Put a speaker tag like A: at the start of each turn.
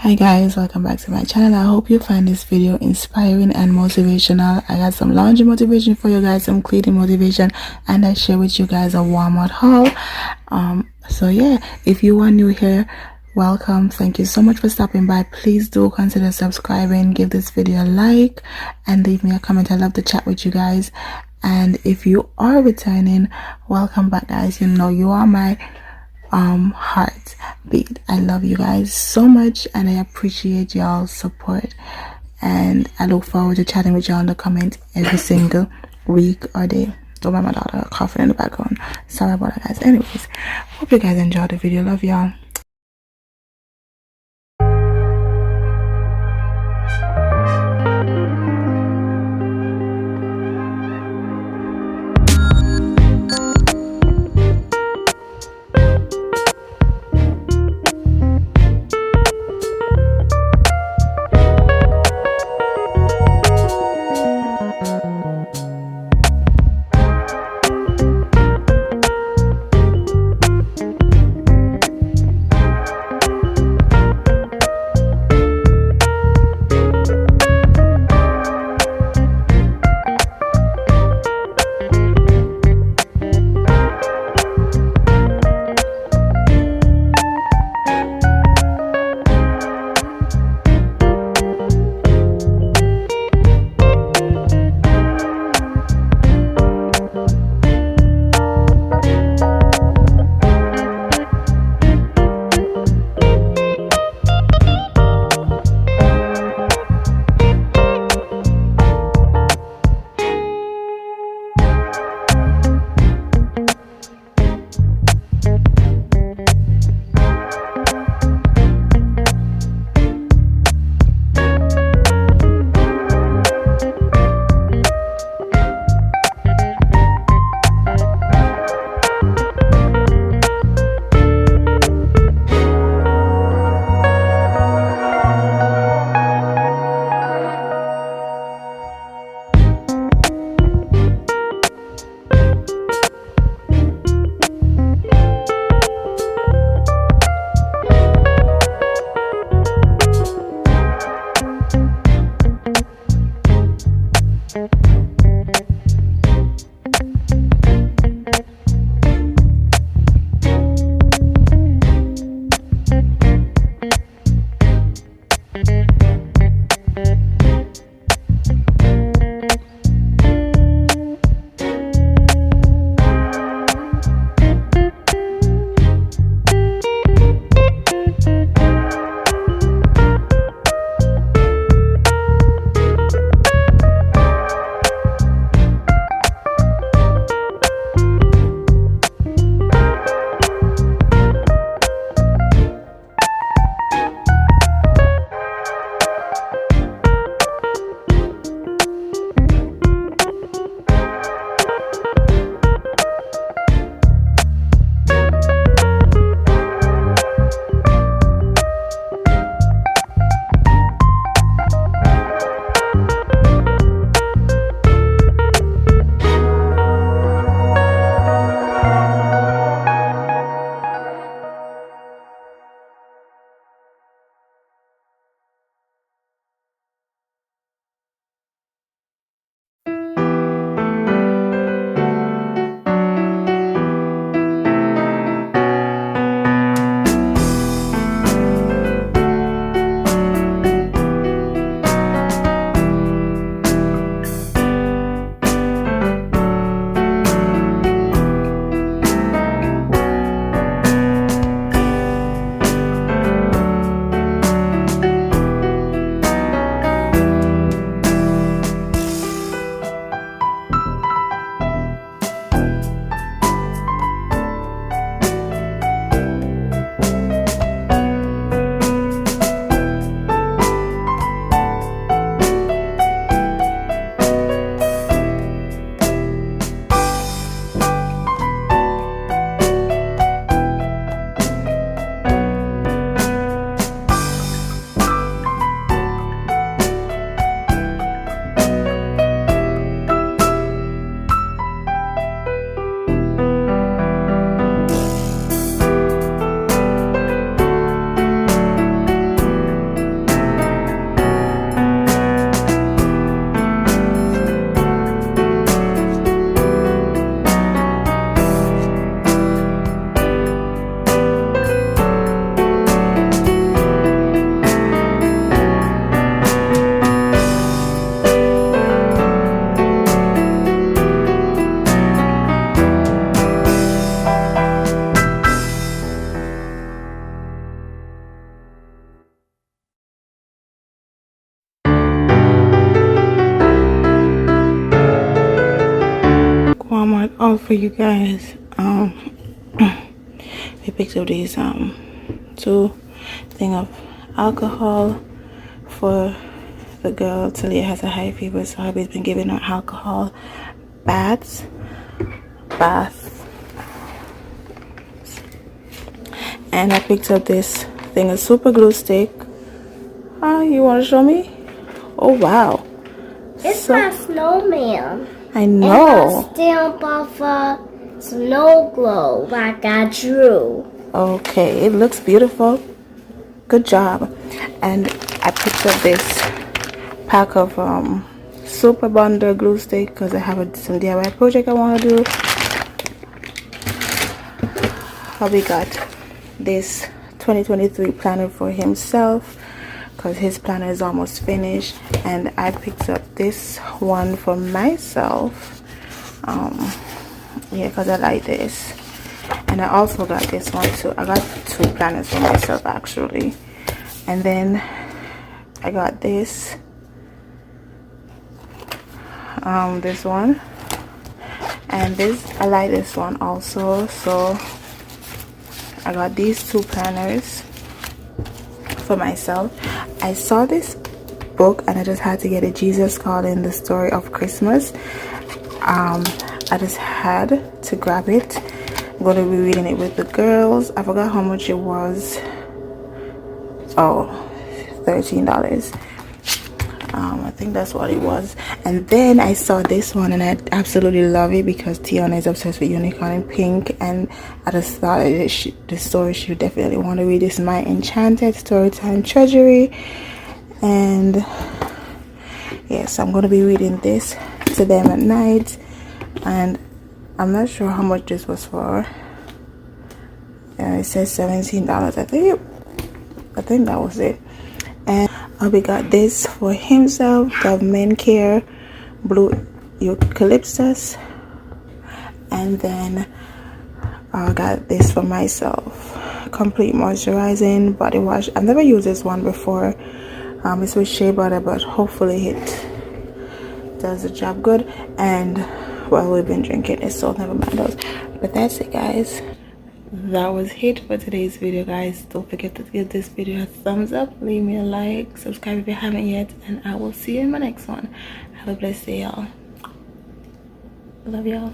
A: Hi guys, welcome back to my channel. I hope you find this video inspiring and motivational. I got some laundry motivation for you guys, some cleaning motivation, and I share with you guys a Walmart haul. So yeah, if you are new here, welcome. Thank you so much for stopping by. Please do consider subscribing, give this video a like, and leave me a comment. I love to chat with you guys. And if you are returning, welcome back guys. You know you are my heartbeat. I love you guys so much and I appreciate y'all's support, and I look forward to chatting with y'all in the comment every single week or day. Don't mind my daughter coughing in the background, sorry about that guys. Anyways, hope you guys enjoyed the video. Love y'all. haul for you guys. We picked up these 2 thing of alcohol for the girl. Talia has a high fever, so I've been giving her alcohol baths. And I picked up this thing of super glue stick. Oh, you want to show me? Oh wow,
B: It's my snowman.
A: I know.
B: And a stamp of a snow globe like I drew.
A: Okay, it looks beautiful. Good job. And I picked up this pack of super bonder glue stick because I have some DIY project I want to do. Hubby got this 2023 planner for himself because his planner is almost finished, and I picked up this one for myself. Yeah, because I like this. And I also got this one too. I got 2 planners for myself actually. And then I got this this one, and this, I like this one also, so I got these 2 planners for myself. I saw this book and I just had to get it, Jesus Calling, the Story of Christmas. I just had to grab it. I'm going to be reading it with the girls. I forgot how much it was. Oh, $13. I think that's what it was. And then I saw this one and I absolutely love it because Tiana is obsessed with unicorn and pink, and I just thought the story she definitely want to read. This is My Enchanted Storytime Treasury, and yes, I'm going to be reading this to them at night. And I'm not sure how much this was for. It says $17. I think that was it. And we got this for himself, the Men Care Blue Eucalyptus. And then I got this for myself, Complete Moisturizing Body Wash. I've never used this one before. It's with shea butter, but hopefully it does the job good. And well, we've been drinking it, so never mind those. But that's it, guys. That was it for today's video, guys. Don't forget to give this video a thumbs up, leave me a like, subscribe if you haven't yet, and I will see you in my next one. Have a blessed day, y'all. Love y'all.